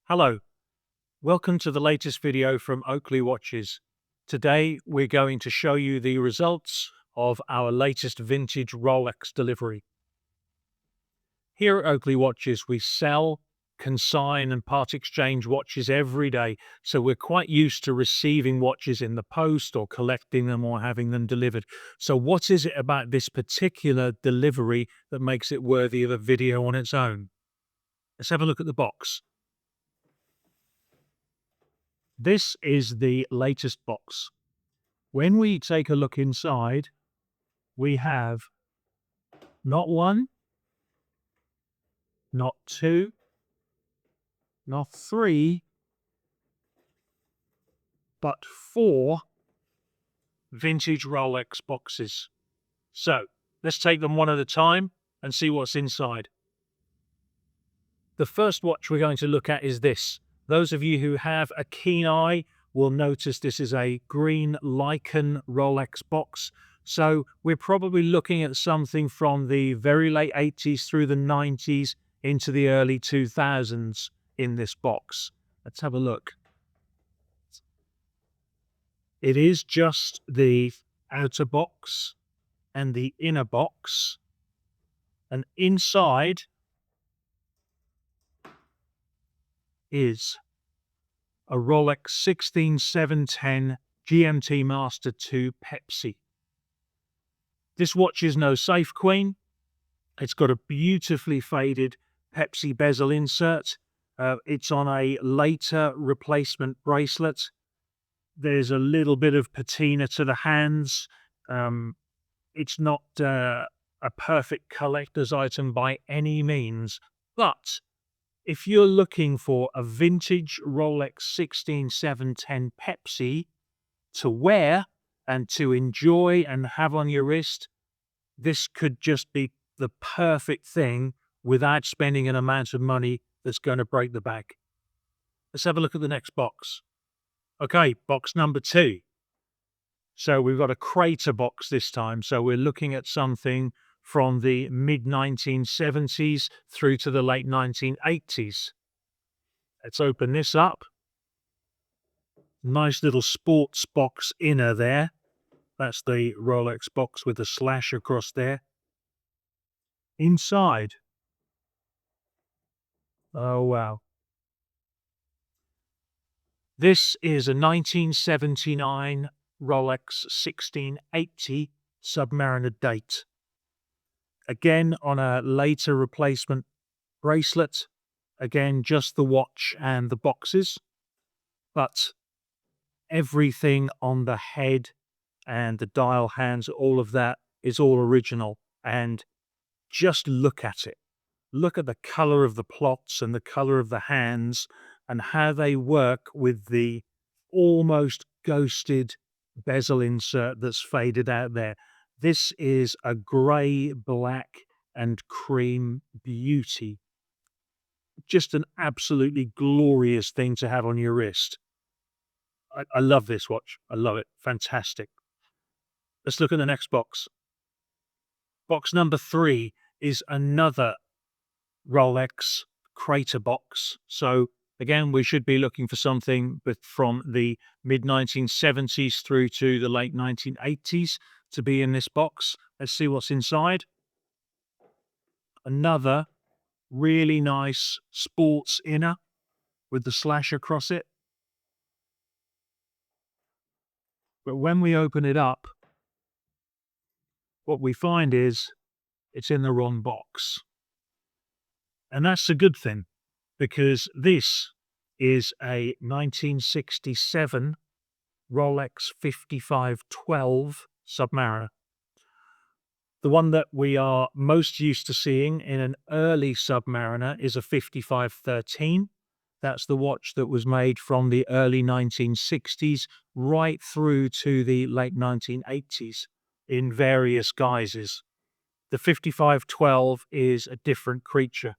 Hello, welcome to the latest video from Oakleigh Watches. Today we're going to show you the results of our latest vintage Rolex delivery. Here at Oakleigh Watches we sell, consign and part exchange watches every day, so we're quite used to receiving watches in the post or collecting them or having them delivered. So what is it about this particular delivery that makes it worthy of a video on its own? Let's have a look at the box. This is the latest box. When we take a look inside, we have not one, not two, not three, but four vintage Rolex boxes. So let's take them one at a time and see what's inside. The first watch we're going to look at is this. Those of you who have a keen eye will notice this is a green lichen Rolex box. So we're probably looking at something from the very late 80s through the 90s into the early 2000s in this box. Let's have a look. It is just the outer box and the inner box. And inside is a Rolex 16710 GMT-Master 2 Pepsi. This watch is no safe queen. It's got a beautifully faded Pepsi bezel insert. It's on a later replacement bracelet. There's a little bit of patina to the hands. It's not a perfect collector's item by any means, but if you're looking for a vintage Rolex 16710 Pepsi to wear and to enjoy and have on your wrist, this could just be the perfect thing without spending an amount of money that's going to break the bank. Let's have a look at the next box. Okay, box number 2. So we've got a crater box this time. So we're looking at something from the mid-1970s through to the late 1980s. Let's open this up. Nice little sports box inner there. That's the Rolex box with a slash across there. Inside. Oh, wow. This is a 1979 Rolex 1680 Submariner Date. Again, on a later replacement bracelet. Again, just the watch and the boxes. But everything on the head and the dial hands, all of that is all original. And just look at it. Look at the color of the plots and the color of the hands and how they work with the almost ghosted bezel insert that's faded out there. This is a grey, black and cream beauty. Just an absolutely glorious thing to have on your wrist. I love this watch. I love it. Fantastic. Let's look at the next box. Box number 3 is another Rolex crater box. So again, we should be looking for something but from the mid-1970s through to the late 1980s to be in this box. Let's see what's inside. Another really nice sports inner with the slash across it. But when we open it up, what we find is it's in the wrong box. And that's a good thing, because this is a 1967 Rolex 5512 Submariner. The one that we are most used to seeing in an early Submariner is a 5513. That's the watch that was made from the early 1960s right through to the late 1980s in various guises. The 5512 is a different creature.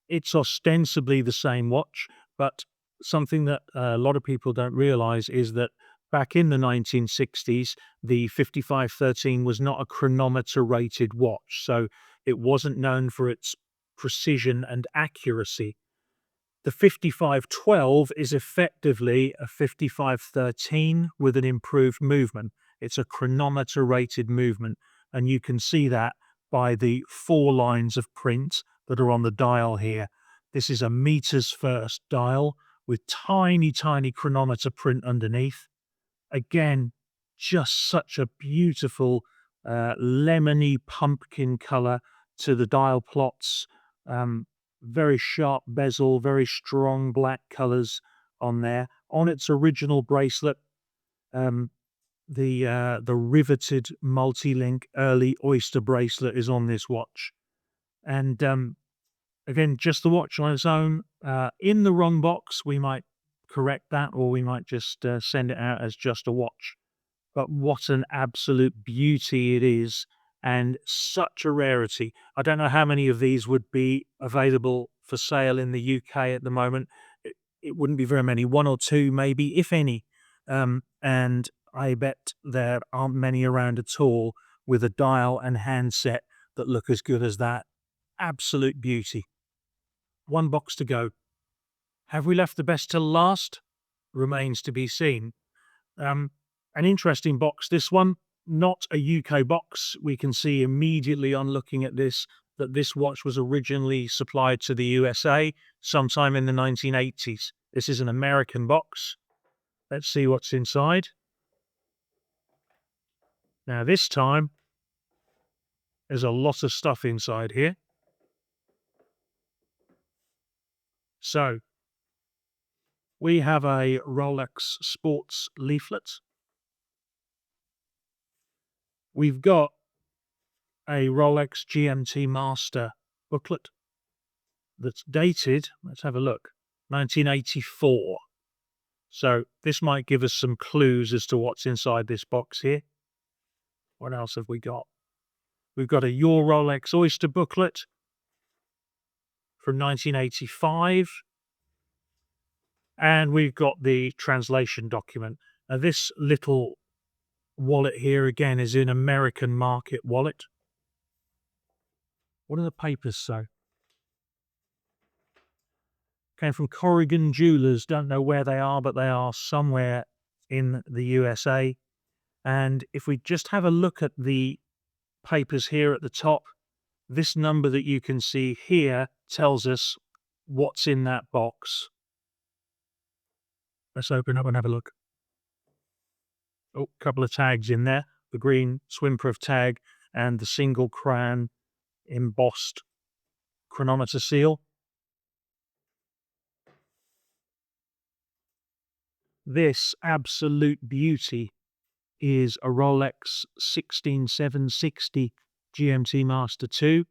It's ostensibly the same watch, but something that a lot of people don't realize is that back in the 1960s, the 5513 was not a chronometer-rated watch, so it wasn't known for its precision and accuracy. The 5512 is effectively a 5513 with an improved movement. It's a chronometer-rated movement, and you can see that by the 4 lines of print that are on the dial here. This is a meters first dial with tiny, tiny chronometer print underneath. Again, just such a beautiful lemony pumpkin color to the dial plots. Very sharp bezel, very strong black colors on there. On its original bracelet, um, the riveted multi-link early oyster bracelet is on this watch. And again, just the watch on its own. In the wrong box, we might correct that, or we might just send it out as just a watch. But what an absolute beauty it is, and such a rarity. I don't know how many of these would be available for sale in the UK at the moment. It wouldn't be very many, 1 or 2 maybe, if any. And I bet there aren't many around at all with a dial and handset that look as good as that. Absolute beauty. 1 box to go. Have we left the best till last? Remains to be seen. An interesting box, this one. Not a UK box. We can see immediately on looking at this that this watch was originally supplied to the USA sometime in the 1980s. This is an American box. Let's see what's inside. Now this time, there's a lot of stuff inside here. So, we have a Rolex sports leaflet. We've got a Rolex GMT-Master booklet that's dated, let's have a look, 1984. So this might give us some clues as to what's inside this box here. What else have we got? We've got a Your Rolex Oyster booklet from 1985. And we've got the translation document. Now this little wallet here again is an American market wallet. What do the papers say? Came from Corrigan Jewelers. Don't know where they are, but they are somewhere in the USA. And if we just have a look at the papers here at the top, this number that you can see here tells us what's in that box. Let's open up and have a look. Oh, a couple of tags in there. The green swimproof tag and the single crown embossed chronometer seal. This absolute beauty is a Rolex 16760 GMT-Master 2.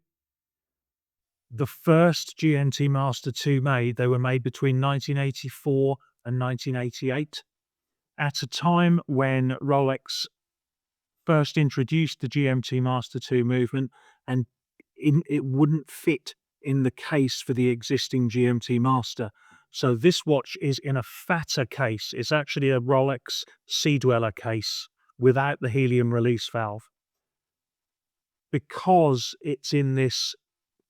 The first GMT-Master 2 made, they were made between 1984 and 1988, at a time when Rolex first introduced the GMT-Master 2 movement, and it wouldn't fit in the case for the existing GMT-Master. So this watch is in a fatter case. It's actually a Rolex Sea Dweller case without the helium release valve. Because it's in this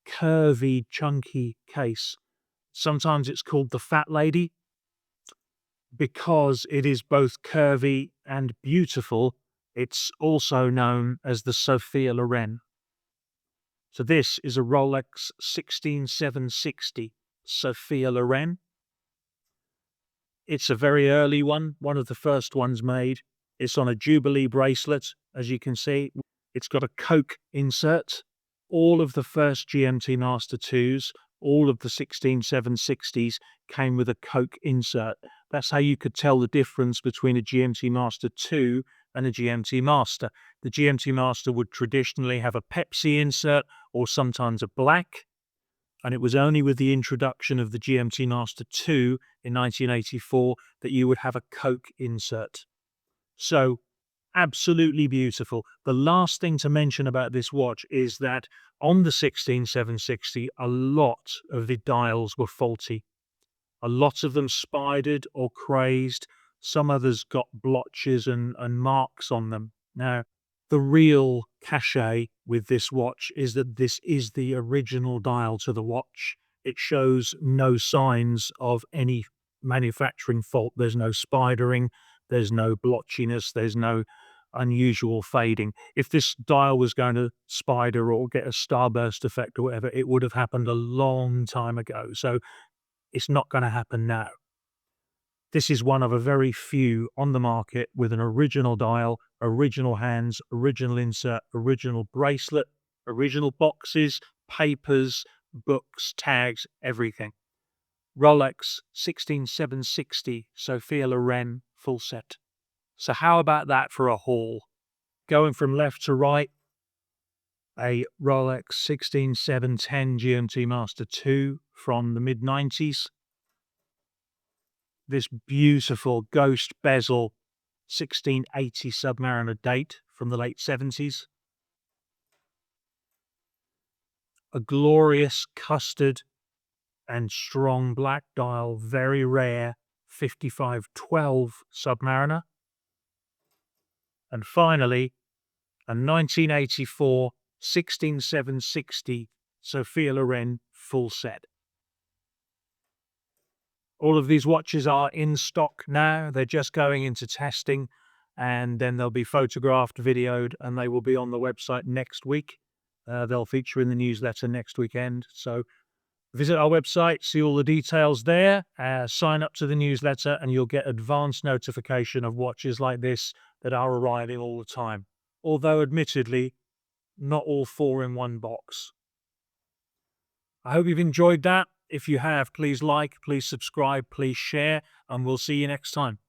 curvy, chunky case, sometimes it's called the Fat Lady, because it is both curvy and beautiful. It's also known as the Sophia Loren. So this is a Rolex 16760 Sophia Loren. It's a very early one of the first ones made. It's on a Jubilee bracelet, as you can see. It's got a Coke insert. All of the first GMT-Master 2s, all of the 16760s came with a Coke insert. That's how you could tell the difference between a GMT-Master 2 and a GMT-Master. The GMT-Master would traditionally have a Pepsi insert or sometimes a black, and it was only with the introduction of the GMT-Master 2 in 1984 that you would have a Coke insert. So, absolutely beautiful. The last thing to mention about this watch is that on the 16760, a lot of the dials were faulty. A lot of them spidered or crazed. Some others got blotches and marks on them. Now, the real cachet with this watch is that this is the original dial to the watch. it shows no signs of any manufacturing fault. There's no spidering, there's no blotchiness, there's no unusual fading. If this dial was going to spider or get a starburst effect or whatever, it would have happened a long time ago. So it's not going to happen now. This is one of a very few on the market with an original dial, original hands, original insert, original bracelet, original boxes, papers, books, tags, everything. Rolex 16760 Sophia Loren full set. So how about that for a haul? Going from left to right, a Rolex 16710 GMT-Master 2 from the mid-90s. This beautiful ghost bezel 1680 Submariner Date from the late 70s. A glorious custard and strong black dial, very rare 5512 Submariner. And finally, a 1984 16760 Sophia Loren full set. All of these watches are in stock now. They're just going into testing, and then they'll be photographed, videoed, and they will be on the website next week. They'll feature in the newsletter next weekend. So visit our website, see all the details there, sign up to the newsletter, and you'll get advance notification of watches like this that are arriving all the time. Although, admittedly, not all 4 in one box. I hope you've enjoyed that. If you have, please like, please subscribe, please share, and we'll see you next time.